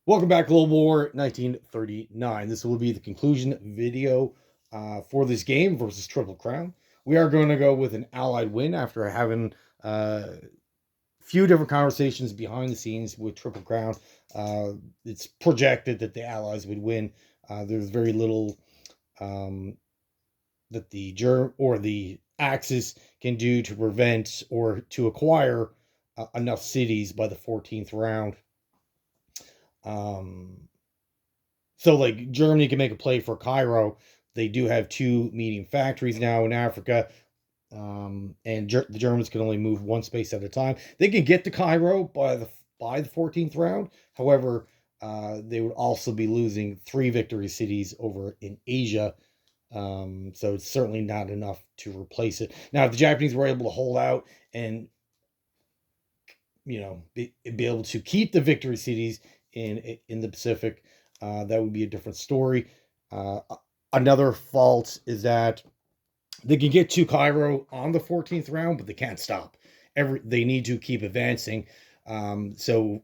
Welcome back, Global War 1939. This will be the conclusion video for this game versus Triple Crown. We are going to go with an Allied win after having a few different conversations behind the scenes with Triple Crown. It's projected that the Allies would win. There's very little that the Axis can do to prevent or to acquire enough cities by the 14th round. So like Germany can make a play for Cairo. They do have two medium factories now in Africa, and the Germans can only move one space at a time. They can get to Cairo by the 14th round. However, they would also be losing three victory cities over in Asia. So it's certainly not enough to replace it. Now, if the Japanese were able to hold out and be able to keep the victory cities in the Pacific, that would be a different story. Another fault is that they can get to Cairo on the 14th round, but they can't stop. They need to keep advancing. So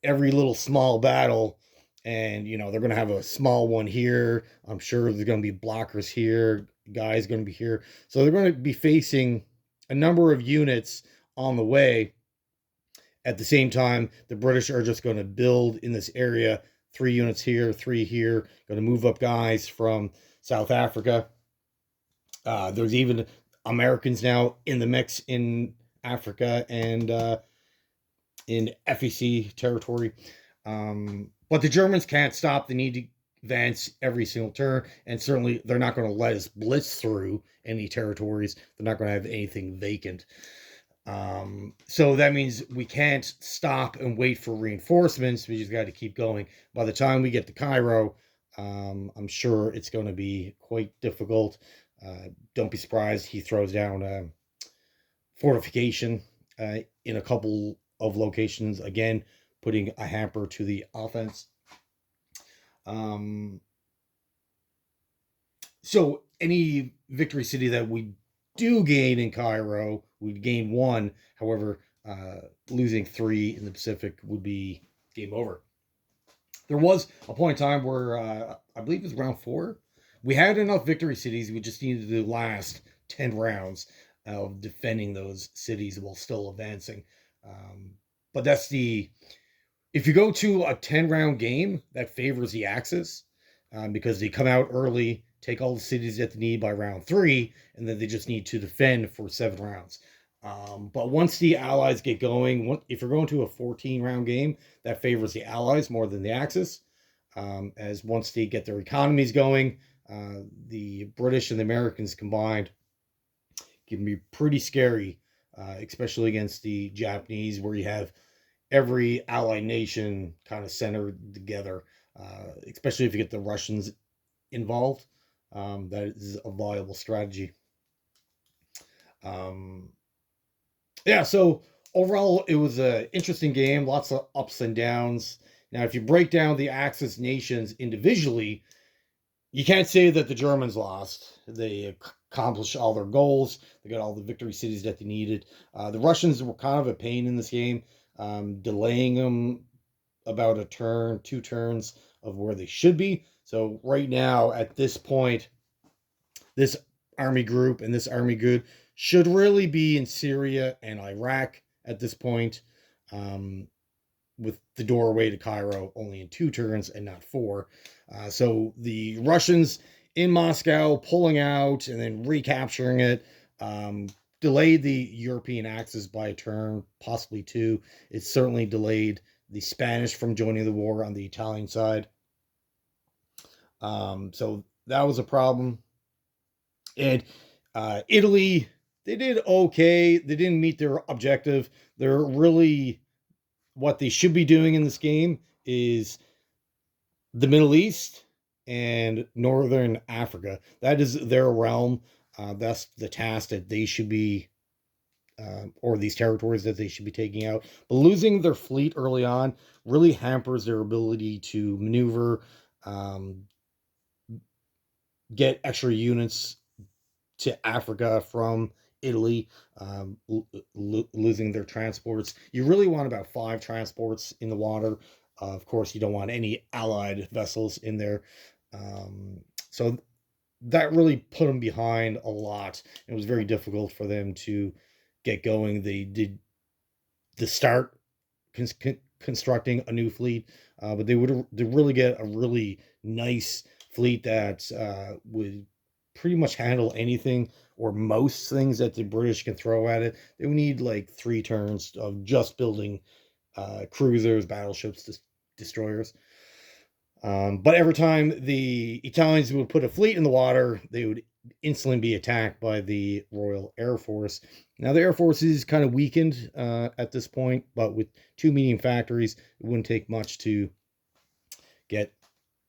every little small battle, and they're going to have a small one here. I'm sure there's going to be blockers here. Guys going to be here, so they're going to be facing a number of units on the way. At the same time, the British are just going to build in this area, 3 units here, 3 here, going to move up guys from South Africa. There's even Americans now in the mix in Africa and in FEC territory. But the Germans can't stop. They need to advance every single turn, and certainly they're not going to let us blitz through any territories. They're not going to have anything vacant. So that means we can't stop and wait for reinforcements. We just got to keep going. By the time we get to Cairo, I'm sure it's going to be quite difficult. Don't be surprised he throws down fortification in a couple of locations, again, putting a hamper to the offense. So any victory city that we do gain in Cairo, we'd gain 1. However, losing 3 in the Pacific would be game over. There was a point in time where I believe it was round 4. We had enough victory cities. We just needed the last 10 rounds of defending those cities while still advancing. But that's if you go to a 10-round game, that favors the Axis because they come out early, take all the cities that they need by round 3, and then they just need to defend for 7 rounds. But once the Allies get going, if you're going to a 14-round game, that favors the Allies more than the Axis. As once they get their economies going, the British and the Americans combined can be pretty scary, especially against the Japanese, where you have every allied nation kind of centered together, especially if you get the Russians involved. That is a viable strategy. Yeah, so overall, it was an interesting game, lots of ups and downs. Now, if you break down the Axis nations individually, you can't say that the Germans lost. They accomplished all their goals. They got all the victory cities that they needed. The Russians were kind of a pain in this game, delaying them about a turn, 2 turns of where they should be. So right now, at this point, this army group and this army good should really be in Syria and Iraq at this point, with the doorway to Cairo only in 2 turns and not 4. So the Russians in Moscow pulling out and then recapturing it delayed the European Axis by a turn, possibly 2. It certainly delayed the Spanish from joining the war on the Italian side. So that was a problem. And Italy, they did okay. They didn't meet their objective. They're really, what they should be doing in this game is the Middle East and Northern Africa. That is their realm. That's the task that they should be, or these territories that they should be taking out. But losing their fleet early on really hampers their ability to maneuver, get extra units to Africa from Italy, losing their transports. You really want about 5 transports in the water Of course, you don't want any Allied vessels in there. So that really put them behind a lot. It was very difficult for them to get going. They did the start constructing a new fleet, but they really get a really nice fleet that would pretty much handle anything or most things that the British can throw at it. They would need like 3 turns of just building cruisers, battleships, destroyers. But every time the Italians would put a fleet in the water, they would instantly be attacked by the Royal Air Force. Now, the Air Force is kind of weakened at this point, but with 2 medium factories, it wouldn't take much to get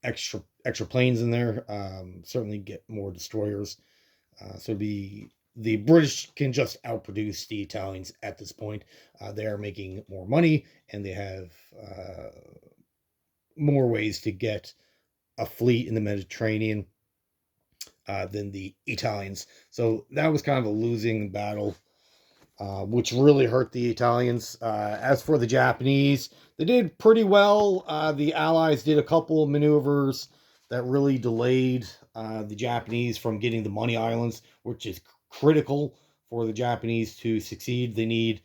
extra planes in there. Certainly get more destroyers. So the British can just outproduce the Italians at this point. They are making more money, and they have more ways to get a fleet in the Mediterranean than the Italians. So that was kind of a losing battle, which really hurt the Italians. As for the Japanese, they did pretty well. The Allies did a couple of maneuvers that really delayed the Japanese from getting the Money Islands, which is critical for the Japanese to succeed. They need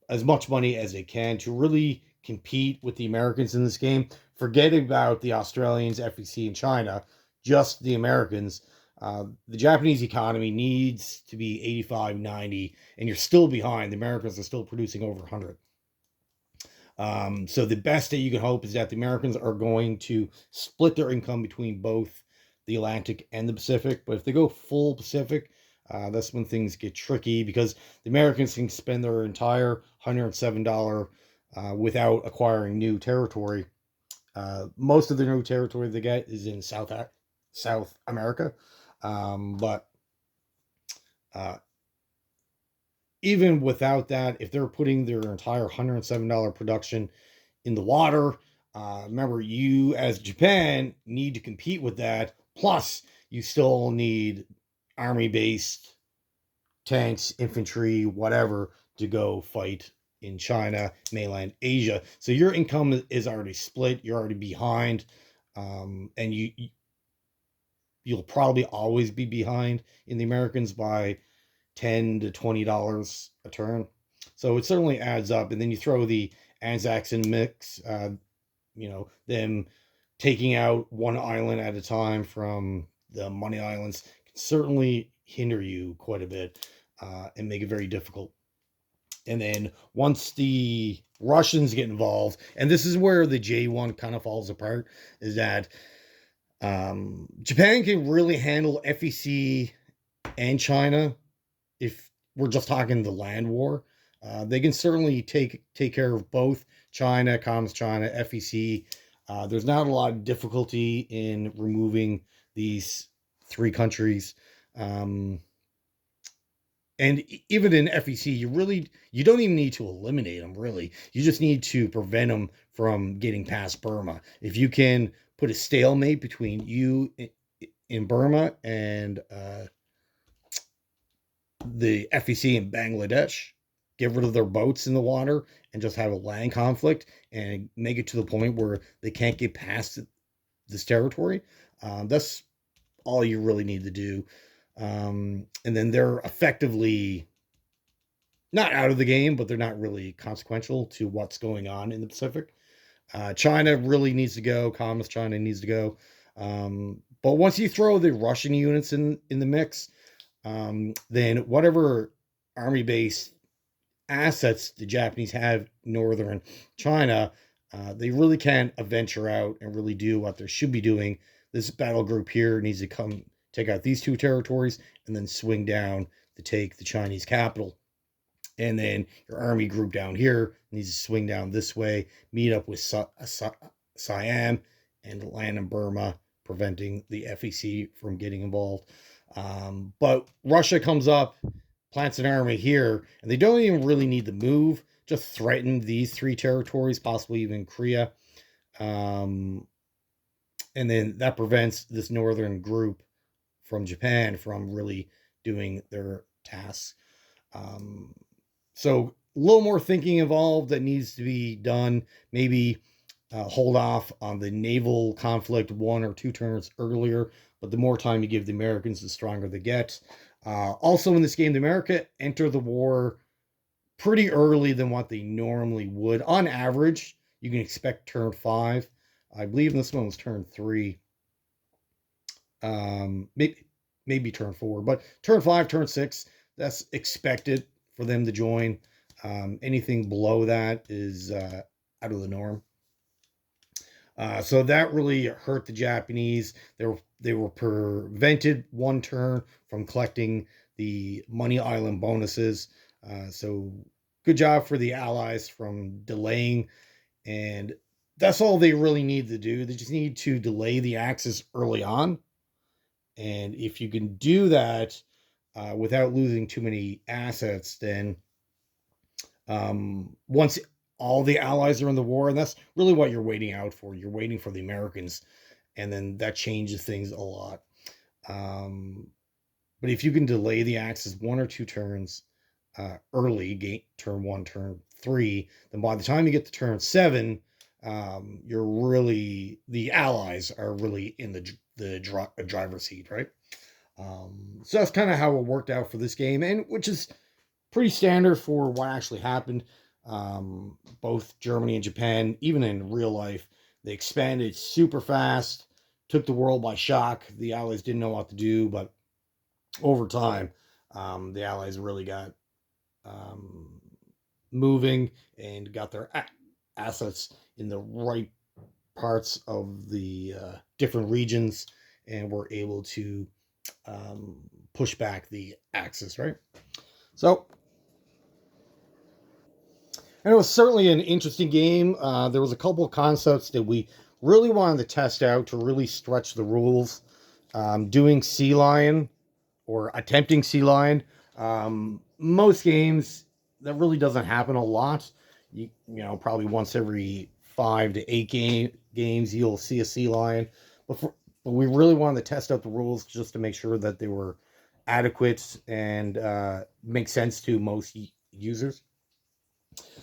as much money as they can to really compete with the Americans in this game. Forget about the Australians, FEC, and China, just the Americans. The Japanese economy needs to be 85, 90, and you're still behind. The Americans are still producing over 100. So the best that you can hope is that the Americans are going to split their income between both the Atlantic and the Pacific. But if they go full Pacific, that's when things get tricky, because the Americans can spend their entire $107 without acquiring new territory. Most of the new territory they get is in South America, but even without that, if they're putting their entire $107 production in the water, remember, you as Japan need to compete with that. Plus, you still need army-based tanks, infantry, whatever, to go fight in China, mainland Asia. So your income is already split. You're already behind, and you'll probably always be behind in the Americans by $10 to $20 a turn. So it certainly adds up. And then you throw the Anzacs in mix. Them taking out one island at a time from the Money Islands can certainly hinder you quite a bit and make it very difficult. And then once the Russians get involved, and this is where the J1 kind of falls apart, is that Japan can really handle FEC and China if we're just talking the land war. They can certainly take care of both China, Communist China, FEC. There's not a lot of difficulty in removing these 3 countries. And even in FEC, you don't even need to eliminate them, really. You just need to prevent them from getting past Burma. If you can put a stalemate between you in Burma and the FEC in Bangladesh, get rid of their boats in the water, and just have a land conflict and make it to the point where they can't get past this territory. That's all you really need to do. And then they're effectively not out of the game, but they're not really consequential to what's going on in the Pacific. China really needs to go. Communist China needs to go. But once you throw the Russian units in the mix, then whatever army-based assets the Japanese have in northern China, they really can't venture out and really do what they should be doing. This battle group here needs to come take out these 2 territories and then swing down to take the Chinese capital. And then your army group down here needs to swing down this way, meet up with Siam, and land in Burma, preventing the FEC from getting involved. But Russia comes up, plants an army here, and they don't even really need to move, just threaten these 3 territories, possibly even Korea. And then that prevents this northern group from Japan from really doing their tasks. So a little more thinking involved that needs to be done. Maybe hold off on the naval conflict 1 or 2 turns earlier, but the more time you give the Americans, the stronger they get. Also, in this game, the America enter the war pretty early than what they normally would. On average, you can expect turn 5. I believe this one was turn 3. Maybe turn 4, but turn 5, turn 6, that's expected for them to join. Anything below that is out of the norm. So that really hurt the Japanese. They were prevented 1 turn from collecting the Money Island bonuses. So good job for the Allies from delaying, and that's all they really need to do. They just need to delay the Axis early on, and if you can do that without losing too many assets, then once all the allies are in the war, and that's really what you're waiting out for. You're waiting for the Americans, and then that changes things a lot. Um, but if you can delay the Axis 1 or 2 turns early, turn 1, turn 3, then by the time you get to turn 7, the allies are really in the driver's seat, right? So that's kind of how it worked out for this game, and which is pretty standard for what actually happened. Both Germany and Japan, even in real life, they expanded super fast, took the world by shock. The Allies didn't know what to do, but over time, the Allies really got um, moving and got their assets in the right parts of the different regions, and were able to push back the Axis, right? So, and it was certainly an interesting game. There was a couple of concepts that we really wanted to test out to really stretch the rules. Doing Sea Lion or attempting Sea Lion. Most games that really doesn't happen a lot. Probably once every 5 to 8 games you'll see a Sea Lion. But we really wanted to test out the rules just to make sure that they were adequate and make sense to most users.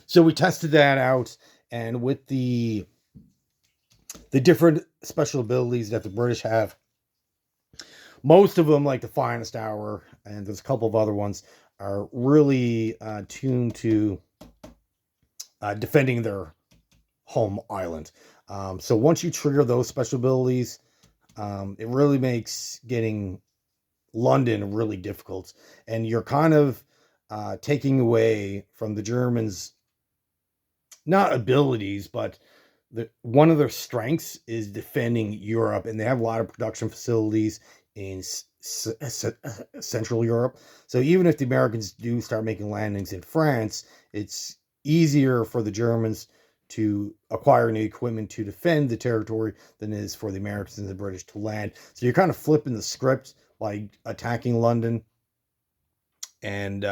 So we tested that out, and with the different special abilities that the British have, most of them, like the Finest Hour, and there's a couple of other ones, are really tuned to defending their home island. So once you trigger those special abilities, it really makes getting London really difficult, and you're kind of taking away from the Germans, not abilities, but one of their strengths is defending Europe, and they have a lot of production facilities in Central Europe. So even if the Americans do start making landings in France, it's easier for the Germans to acquire new equipment to defend the territory than it is for the Americans and the British to land. So you're kind of flipping the script by attacking London and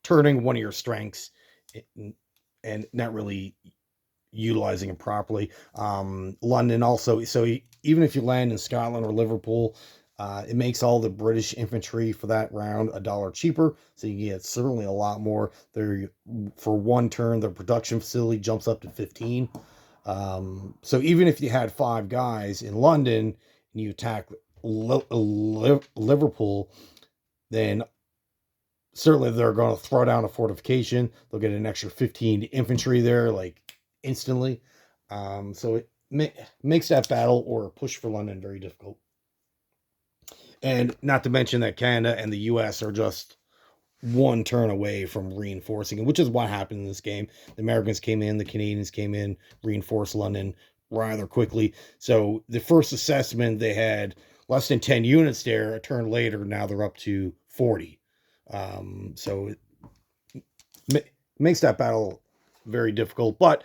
turning one of your strengths and not really utilizing it properly. London also, so even if you land in Scotland or Liverpool, it makes all the British infantry for that round $1 cheaper, so you get certainly a lot more. There, for 1 turn, the production facility jumps up to 15. So even if you had 5 guys in London and you attack Liverpool, then certainly they're going to throw down a fortification. They'll get an extra 15 infantry there, like instantly. So it makes that battle or push for London very difficult. And not to mention that Canada and the US are just 1 turn away from reinforcing, which is what happened in this game. The Americans came in, the Canadians came in, reinforced London rather quickly. So the first assessment, they had less than 10 units there. A turn later, now they're up to 40. So it makes that battle very difficult. But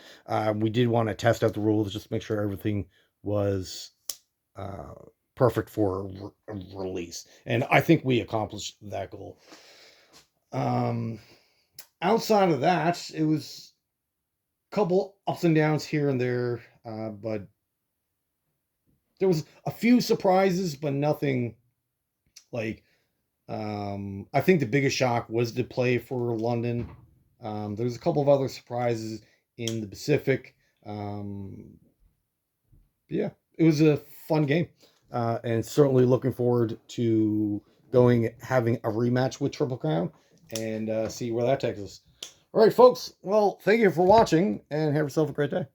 we did want to test out the rules, just to make sure everything was perfect for release. And I think we accomplished that goal. Outside of that, it was a couple ups and downs here and there, but there was a few surprises, but nothing like. I think the biggest shock was the play for London. There's a couple of other surprises in the Pacific. Yeah, it was a fun game, and certainly looking forward to having a rematch with Triple Crown and see where that takes us. All right, folks. Well, thank you for watching, and have yourself a great day.